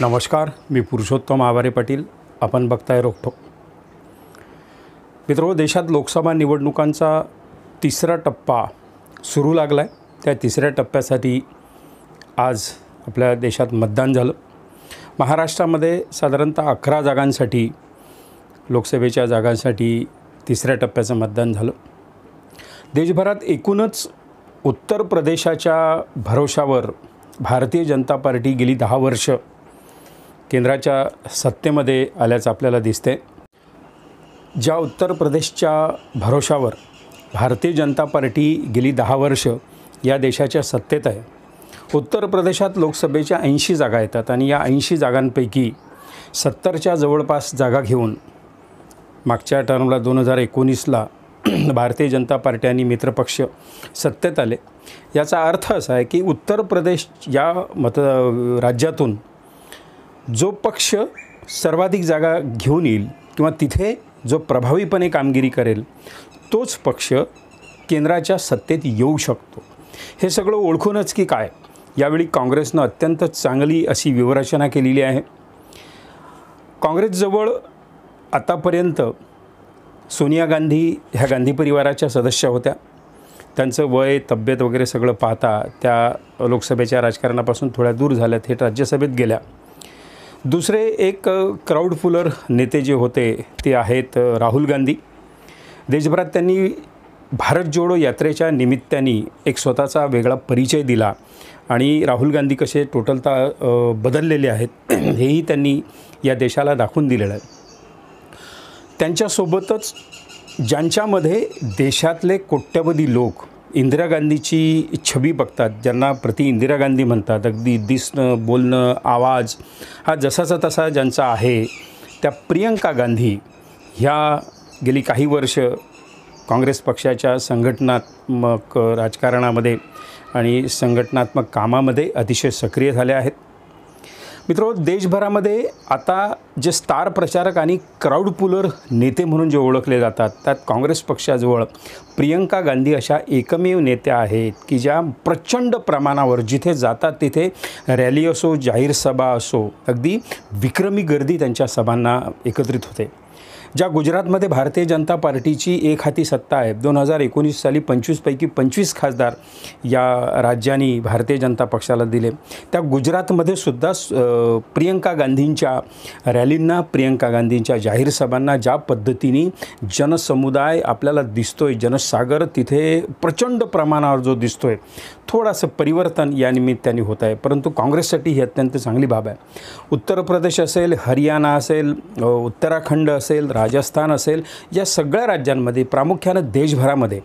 नमस्कार, मी पुरुषोत्तम आवारे पाटील. आपण बघताय रोखोक. मित्रांनो, देशात लोकसभा निवडणुकांचा तिसरा टप्पा सुरू लागला आहे. त्या तिसऱ्या टप्प्यासाठी आज आपल्या देशात मतदान झालं. महाराष्ट्रामध्ये साधारणतः 11 जागांसाठी, लोकसभेच्या जागांसाठी तिसऱ्या टप्प्याचं मतदान झालं. देशभरात एकूणच उत्तर प्रदेशाच्या भरोशावर भारतीय जनता पार्टी गेली 10 वर्ष केंद्राच्या सत्तेमध्ये आल्याचं आपल्याला दिसते. ज्या उत्तर प्रदेशच्या भरोशावर भारतीय जनता पार्टी गेली 10 वर्ष या देशाच्या सत्तेत आहे. उत्तर प्रदेशात लोकसभेच्या 80 जागा येतात आणि या 80 जागांपैकी 70च्या जवळपास जागा घेऊन मागच्या टर्मला 2019ला भारतीय जनता पार्टी आणि मित्रपक्ष सत्तेत आले. याचा अर्थ असा आहे की उत्तर प्रदेश या राज्यातून जो पक्ष सर्वाधिक जागा घेऊन येईल किंवा तिथे जो प्रभावीपणे कामगिरी करेल तोच पक्ष केंद्राच्या सत्तेत येऊ शकतो. हे सगळं ओळखूनच की काय यावेळी काँग्रेसनं अत्यंत चांगली अशी व्यूहरचना केलेली आहे. काँग्रेसजवळ आतापर्यंत सोनिया गांधी ह्या गांधी परिवाराच्या सदस्य होत्या. त्यांचं वय, तब्येत वगैरे सगळं पाहता त्या लोकसभेच्या राजकारणापासून थोड्या दूर झाल्या, थेट राज्यसभेत गेल्या. दुसरे एक क्राऊड पुलर नेते जे होते ते आहेत राहुल गांधी. देशभरात त्यांनी भारत जोडो यात्रेच्या निमित्ताने एक स्वतःचा वेगळा परिचय दिला आणि राहुल गांधी कसे टोटलता बदललेले आहेत हेही त्यांनी या देशाला दाखवून दिलेलं आहे. त्यांच्यासोबतच ज्यांच्यामध्ये देशातले कोट्यवधी लोक इंदिरा गांधीची छबी बघतात, ज्यांना प्रति इंदिरा गांधी म्हणतात, अगदी दिसणं, बोलणं, आवाज हा जसाचा तसा ज्यांचा आहे, त्या प्रियंका गांधी ह्या गेली काही वर्ष काँग्रेस पक्षाच्या संघटनात्मक राजकारणामध्ये आणि संघटनात्मक कामामध्ये अतिशय सक्रिय झाल्या आहेत. मित्रांनो, देशभरामध्ये आता जे स्टार प्रचारक आणि क्राऊड पुलर नेते म्हणून जे ओळखले जातात त्यात काँग्रेस पक्षाजवळ प्रियंका गांधी अशा एकमेव नेत्या आहेत की ज्या प्रचंड प्रमाणावर जिथे जातात तिथे रॅली असो, जाहीर सभा असो, अगदी विक्रमी गर्दी त्यांच्या सभांना एकत्रित होते. ज्या गुजरातमध्ये भारतीय जनता पार्टीची एक हाती सत्ता आहे, 2019 साली 25 पैकी 25 खासदार या राज्यांनी भारतीय जनता पक्षाला दिले. त्या गुजरातमध्ये सुद्धा प्रियंका गांधींच्या रॅलींना, प्रियंका गांधींच्या जाहीर सभांना ज्या पद्धतीने जनसमुदाय आपल्याला दिसतोय, जनसागर तिथे प्रचंड प्रमाणावर जो दिसतोय, थोडंसं परिवर्तन या निमित्ताने होत आहे. परंतु काँग्रेससाठी ही अत्यंत चांगली बाब आहे. उत्तर प्रदेश असेल, हरियाणा असेल, उत्तराखंड असेल, राजस्थान असेल, या सगळ्या राज्यांमध्ये प्रामुख्यानं देशभरामध्ये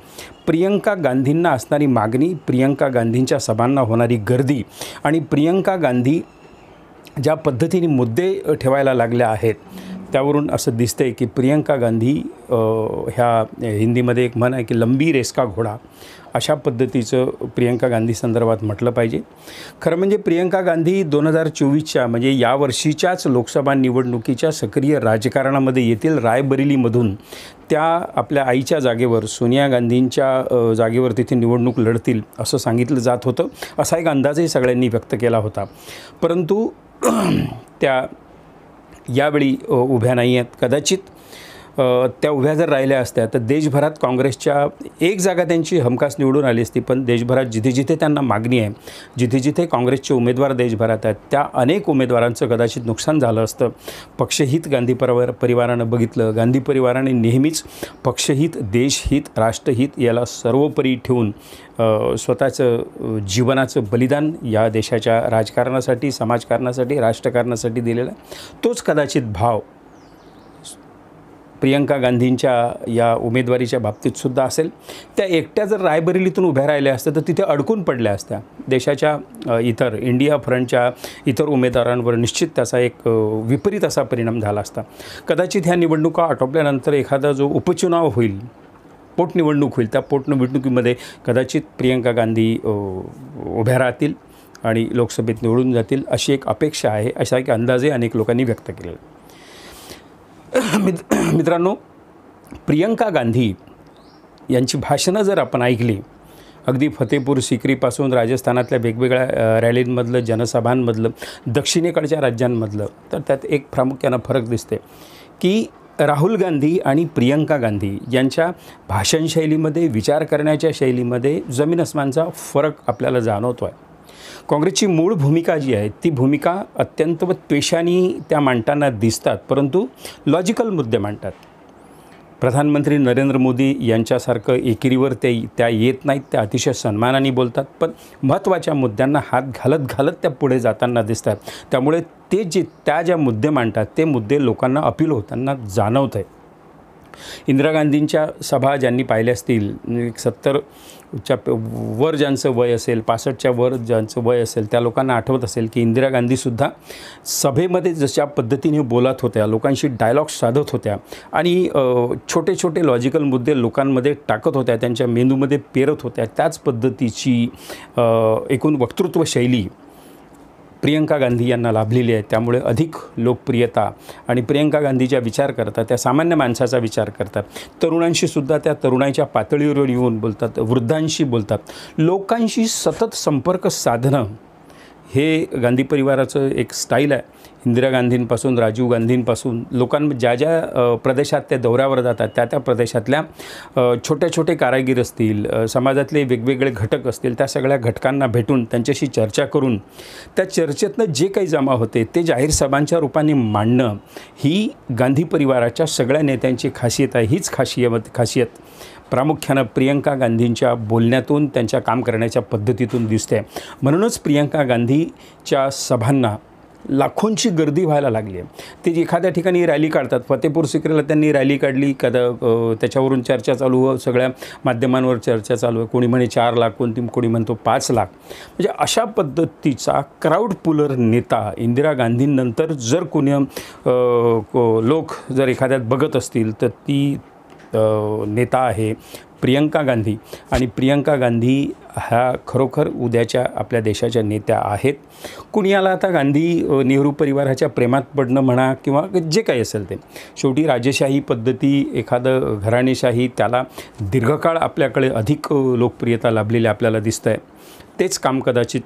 प्रियंका गांधींना असणारी मागणी, प्रियंका गांधींच्या सभांना होणारी गर्दी आणि प्रियंका गांधी ज्या पद्धतीने मुद्दे ठेवायला लागल्या आहेत त्यावरून असं दिसतंय की प्रियंका गांधी ह्या हिंदीमध्ये एक म्हण आहे की लंबी रेस का घोडा, अशा पद्धतीचं प्रियंका गांधी संदर्भात म्हटलं पाहिजे. खरं म्हणजे प्रियंका गांधी 2024च्या म्हणजे यावर्षीच्याच लोकसभा निवडणुकीच्या सक्रिय राजकारणामध्ये येतील. रायबरेलीमधून त्या आपल्या आईच्या जागेवर, सोनिया गांधींच्या जागेवर तिथे निवडणूक लढतील असं सांगितलं जात होतं. असा एक अंदाजही सगळ्यांनी व्यक्त केला होता. परंतु त्या यावेळी उभ्या नाही आहेत. कदाचित त्या उभ्या जर राहिल्या असत्या तर देशभरात काँग्रेसच्या एक जागा त्यांची हमखास निवडून आली असती. पण देशभरात जिथे जिथे त्यांना मागणी आहे, जिथे जिथे काँग्रेसचे उमेदवार देशभरात आहेत, त्या अनेक उमेदवारांचं कदाचित नुकसान झालं असतं. पक्षहित गांधी परिवारानं बघितलं. गांधी परिवाराने नेहमीच पक्षहित, देशहित, राष्ट्रहित याला सर्वोपरी ठेवून स्वतःचं जीवनाचं बलिदान या देशाच्या राजकारणासाठी, समाजकारणासाठी, राष्ट्रकारणासाठी दिलेला आहे. तोच कदाचित भाव प्रियंका गांधींच्या या उमेदवारीच्या बाबतीतसुद्धा असेल. त्या एकट्या जर रायबरेलीतून उभ्या राहिल्या असत्या तर तिथे अडकून पडल्या असत्या. देशाच्या इतर इंडिया फ्रंटच्या इतर उमेदवारांवर निश्चित त्याचा एक विपरीत असा परिणाम झाला असता. कदाचित ह्या निवडणुका आटोपल्यानंतर एखादा जो उपचुनाव होईल, पोटनिवडणूक होईल, त्या पोटनिवडणुकीमध्ये कदाचित प्रियंका गांधी उभ्या राहतील आणि लोकसभेत निवडून जातील अशी एक अपेक्षा आहे. असा एक अंदाजही अनेक लोकांनी व्यक्त केलेला. मित्रांनो, प्रियंका गांधी यांची भाषणं जर आपण ऐकली अगदी फतेपूर सिक्रीपासून राजस्थानातल्या वेगवेगळ्या रॅलींमधलं, जनसभांमधलं, दक्षिणेकडच्या राज्यांमधलं, तर त्यात एक प्रामुख्यानं फरक दिसते की राहुल गांधी आणि प्रियंका गांधी यांच्या भाषणशैलीमध्ये, विचार करण्याच्या शैलीमध्ये जमीन अस्मानचा फरक आपल्याला जाणवतो आहे. काँग्रेसची मूळ भूमिका जी आहे ती भूमिका अत्यंत त्वेषाने त्या मांडताना दिसतात, परंतु लॉजिकल मुद्दे मांडतात. प्रधानमंत्री नरेंद्र मोदी यांच्यासारखं एकेरीवर त्या येत नाहीत, त्या अतिशय सन्मानाने बोलतात, पण महत्त्वाच्या मुद्द्यांना हात घालत त्या पुढे जाताना दिसतात. त्यामुळे त्या ज्या मुद्दे मांडतात ते मुद्दे लोकांना अपील होताना जाणवत आहे. इंदिरा गांधींच्या सभा ज्यांनी पाहिल्या असतील, 70च्या वर ज्यांचं वय असेल, 65च्या वर ज्यांचं वय असेल, त्या लोकांना आठवत असेल की इंदिरा गांधीसुद्धा सभेमध्ये जशा पद्धतीने बोलत होत्या, लोकांशी डायलॉग साधत होत्या आणि छोटे छोटे लॉजिकल मुद्दे लोकांमध्ये टाकत होत्या, त्यांच्या मेंदूमध्ये पेरत होत्या. त्याच पद्धतीची एकूण वक्तृत्व शैली प्रियंका गांधी यांना लाभलेली आहे. त्यामुळे अधिक लोकप्रियता आणि प्रियंका गांधीचा विचार करतात, त्या सामान्य माणसाचा विचार करतात, तरुणांशी सुद्धा त्या तरुणाच्या पातळीवर येऊन बोलतात, वृद्धांशी बोलतात, लोकांशी सतत संपर्क साधणं हे गांधी परिवाराचं एक स्टाईल आहे. इंदिरा गांधींपासून, राजीव गांधींपासून ज्या ज्या प्रदेशात त्या दौऱ्यावर जातात, त्या प्रदेशातल्या छोटे कारागीर असतील, समाजातले वेगवेगळे घटक असतील, त्या सगळ्या घटकांना भेटून त्यांच्याशी चर्चा करून त्या चर्चेतनं जे काही जमा होते ते जाहीर सभांच्या रूपाने मांडणं ही गांधी परिवाराच्या सगळ्या नेत्यांची खासियत आहे. हीच खासियत प्रामुख्यानं प्रियंका गांधींच्या बोलण्यातून, त्यांच्या काम करण्याच्या पद्धतीतून दिसते. म्हणूनच प्रियंका गांधीच्या सभांना लाखोंची गर्दी व्हायला लागली आहे. ते एखाद्या ठिकाणी रॅली काढतात, फतेपूर सिक्रीला त्यांनी रॅली काढली, त्याच्यावरून चर्चा चालू आहे, सगळ्या माध्यमांवर चर्चा चालू आहे. कोणी म्हणे 4 लाख, कोणी म्हणतो 5 लाख. म्हणजे अशा पद्धतीचा क्राऊड पुलर नेता इंदिरा गांधींनंतर जर कोणी लोक जर एखाद्यात बघत असतील तर ती नेता आहे प्रियंका गांधी. आणि प्रियंका गांधी ह्या खरोखर उद्याच्या आपल्या देशाच्या नेत्या आहेत. कुणी याला आता गांधी नेहरू परिवाराच्या प्रेमात पडणं म्हणा किंवा जे काही असेल ते, शेवटी राजेशाही पद्धती, एखादं घराणेशाही, त्याला दीर्घकाळ आपल्याकडे अधिक लोकप्रियता लाभलेली आपल्याला दिसतं आहे. तेच काम कदाचित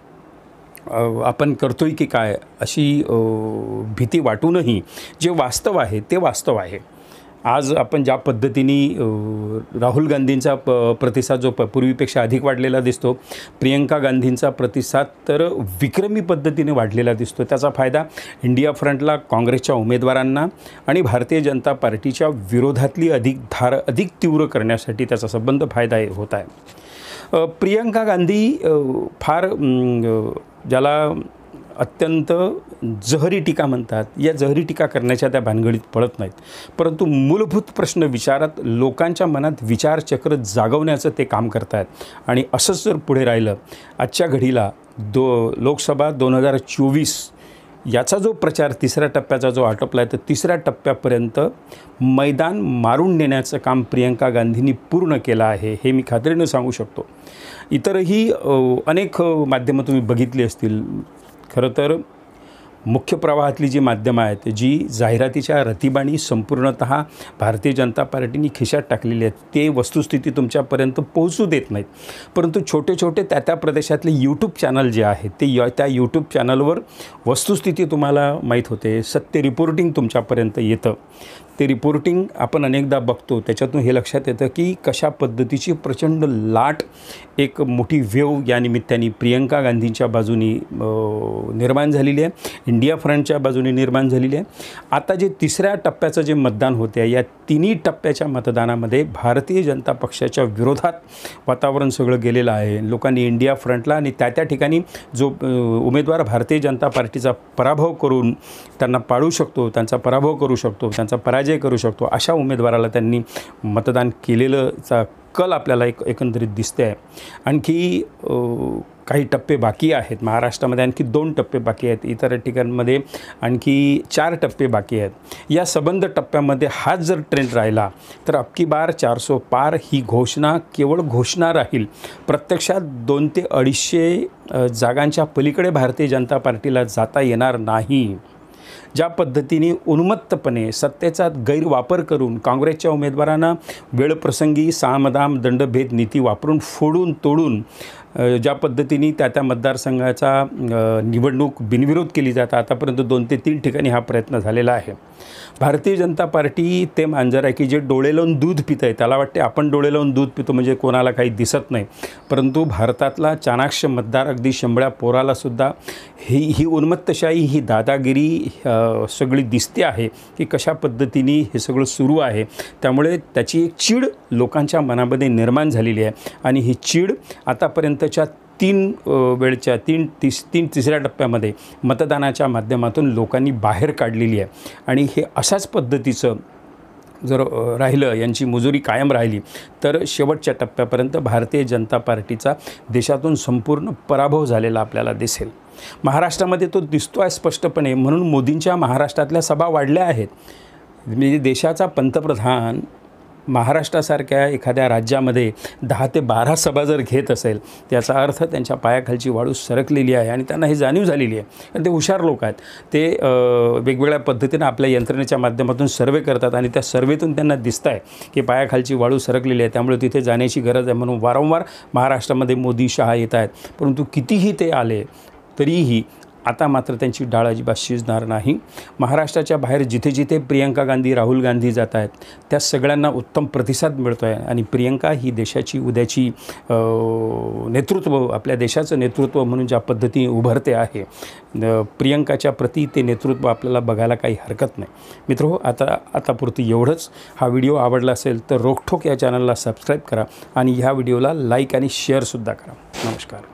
आपण करतोय की काय अशी भीती वाटूनही जे वास्तव आहे ते वास्तव आहे. आज आपण ज्या पद्धतीने राहुल गांधींचा प्रतिसाद जो पूर्वीपेक्षा अधिक वाढलेला दिसतो, प्रियंका गांधींचा प्रतिसाद तर विक्रमी पद्धतीने वाढलेला दिसतो. त्याचा फायदा इंडिया फ्रंटला, काँग्रेसच्या उमेदवारांना आणि भारतीय जनता पार्टीच्या विरोधातली अधिक तीव्र करण्यासाठी त्याचा संबंध फायदा होत आहे. प्रियंका गांधी फार ज्याला अत्यंत जहरी टीका म्हणतात, या जहरी टीका करण्याच्या त्या भानगडीत पडत नाहीत, परंतु मूलभूत प्रश्न विचारात लोकांच्या मनात विचारचक्र जागवण्याचं ते काम करत आहेत. आणि असंच जर पुढे राहिलं, आजच्या घडीला लोकसभा 2024 याचा जो प्रचार तिसऱ्या टप्प्याचा जो आटोपला आहे, तर तिसऱ्या टप्प्यापर्यंत मैदान मारून नेण्याचं काम प्रियंका गांधींनी पूर्ण केलं आहे, हे मी खात्रीने सांगू शकतो. इतरही अनेक माध्यमं तुम्ही बघितली असतील. खरं तर मुख्य प्रवाहातली जी माध्यमं आहेत, जी जाहिरातीच्या रतीबाणी संपूर्णतः भारतीय जनता पार्टीने खिशात टाकलेली आहेत, ते वस्तुस्थिती तुमच्यापर्यंत पोहोचू देत नाहीत. परंतु छोटे त्या प्रदेशातले यूट्यूब चॅनल जे आहेत ते त्या यूट्यूब चॅनलवर वस्तुस्थिती तुम्हाला माहीत होते, सत्य रिपोर्टिंग तुमच्यापर्यंत येतं. ते रिपोर्टिंग आपण अनेकदा बघतो, त्याच्यातून हे लक्षात येतं की कशा पद्धतीची प्रचंड लाट, एक मोठी वेव या निमित्ताने प्रियंका गांधींच्या बाजूनी निर्माण झालेली आहे, इंडिया फ्रंटच्या बाजूने निर्माण झालेली आहे. आता जे तिसऱ्या टप्प्याचं जे मतदान होते, या तिन्ही टप्प्याच्या मतदानामध्ये भारतीय जनता पक्षाच्या विरोधात वातावरण सगळं गेलेलं आहे. लोकांनी इंडिया फ्रंटला आणि त्या ठिकाणी जो उमेदवार भारतीय जनता पार्टीचा पराभव करून त्यांना पाडू शकतो, त्यांचा पराभव करू शकतो, त्यांचा पराजय करू शकतो, अशा उमेदवाराला त्यांनी मतदान केलेलंचा कल आपल्याला एकंदरीत दिसते आहे. आणखी काही टप्पे बाकी आहेत. महाराष्ट्रामध्ये आणखी 2 टप्पे बाकी आहेत, इतर ठिकाणांमध्ये आणखी 4 टप्पे बाकी आहेत. या सबंध टप्प्यामध्ये हाच जर ट्रेंड राहिला तर अबकी बार 400 पार ही घोषणा केवळ घोषणा राहील. प्रत्यक्षात 200 ते 250 जागांच्या पलीकडे भारतीय जनता पार्टीला जाता येणार नाही. ज्या पद्धतीने उन्मत्तपणे सत्तेचा गैरवापर करून काँग्रेसच्या उमेदवारांना वेळप्रसंगी सामदाम दंडभेद नीती वापरून फोडून तोडून ज्या पद्धतीने त्या मतदारसंघाचा निवडणूक बिनविरोध केली जाते, आतापर्यंत 2 ते 3 ठिकाणी हा प्रयत्न झालेला आहे. भारतीय जनता पार्टी ते मांजर आहे की जे डोळे लावून दूध पितं आहे. त्याला वाटते आपण डोळे लावून दूध पितो म्हणजे कोणाला काही दिसत नाही, परंतु भारतातला चाणाक्ष मतदार अगदी शंभळ्या पोरालासुद्धा ही उन्मत्तशाही, ही दादागिरी सगळी दिसते आहे की कशा पद्धतीने हे सगळं सुरू आहे. त्यामुळे त्याची एक चीड लोकांच्या मनामध्ये निर्माण झालेली आहे आणि ही चीड आतापर्यंतच्या 3 तिसऱ्या टप्प्यामध्ये मतदानाच्या माध्यमातून लोकांनी बाहेर काढलेली आहे. आणि हे अशाच पद्धतीचं जर राहिलं, यांची मुजुरी कायम राहिली तर शेवटच्या टप्प्यापर्यंत भारतीय जनता पार्टीचा देशातून संपूर्ण पराभव झालेला आपल्याला दिसेल. महाराष्ट्रामध्ये तो दिसतो आहे स्पष्टपणे, म्हणून मोदींच्या महाराष्ट्रातल्या सभा वाढल्या आहेत. म्हणजे देशाचा पंतप्रधान महाराष्ट्रासारख्या एखाद्या राज्यामध्ये 10 ते 12 सभा जर घेत असेल, त्याचा अर्थ त्यांच्या पायाखालची वाळू सरकलेली आहे आणि त्यांना ही जाणीव झालेली आहे. कारण ते हुशार लोक आहेत. ते वेगवेगळ्या पद्धतीनं आपल्या यंत्रणेच्या माध्यमातून सर्वे करतात आणि त्या सर्वेतून त्यांना दिसतं आहे की पायाखालची वाळू सरकलेली आहे, त्यामुळे तिथे जाण्याची गरज आहे. म्हणून वारंवार महाराष्ट्रामध्ये मोदी शहा येत आहेत. परंतु कितीही ते आले तरीही आता मात्र त्यांची डाळ अजिबात शिजणार नाही. महाराष्ट्राच्या बाहेर जिथे जिथे प्रियंका गांधी, राहुल गांधी जात आहेत त्या सगळ्यांना उत्तम प्रतिसाद मिळतो आहे. आणि प्रियंका ही देशाची उद्याची नेतृत्व, आपल्या देशाचं नेतृत्व म्हणून ज्या पद्धतीने उभरते आहे, प्रियंकाच्या प्रती ते नेतृत्व आपल्याला बघायला काही हरकत नाही. मित्रहो, आतापुरती एवढंच. हा व्हिडिओ आवडला असेल तर रोखठोक या चॅनलला सबस्क्राईब करा आणि ह्या व्हिडिओला लाईक आणि शेअरसुद्धा करा. नमस्कार.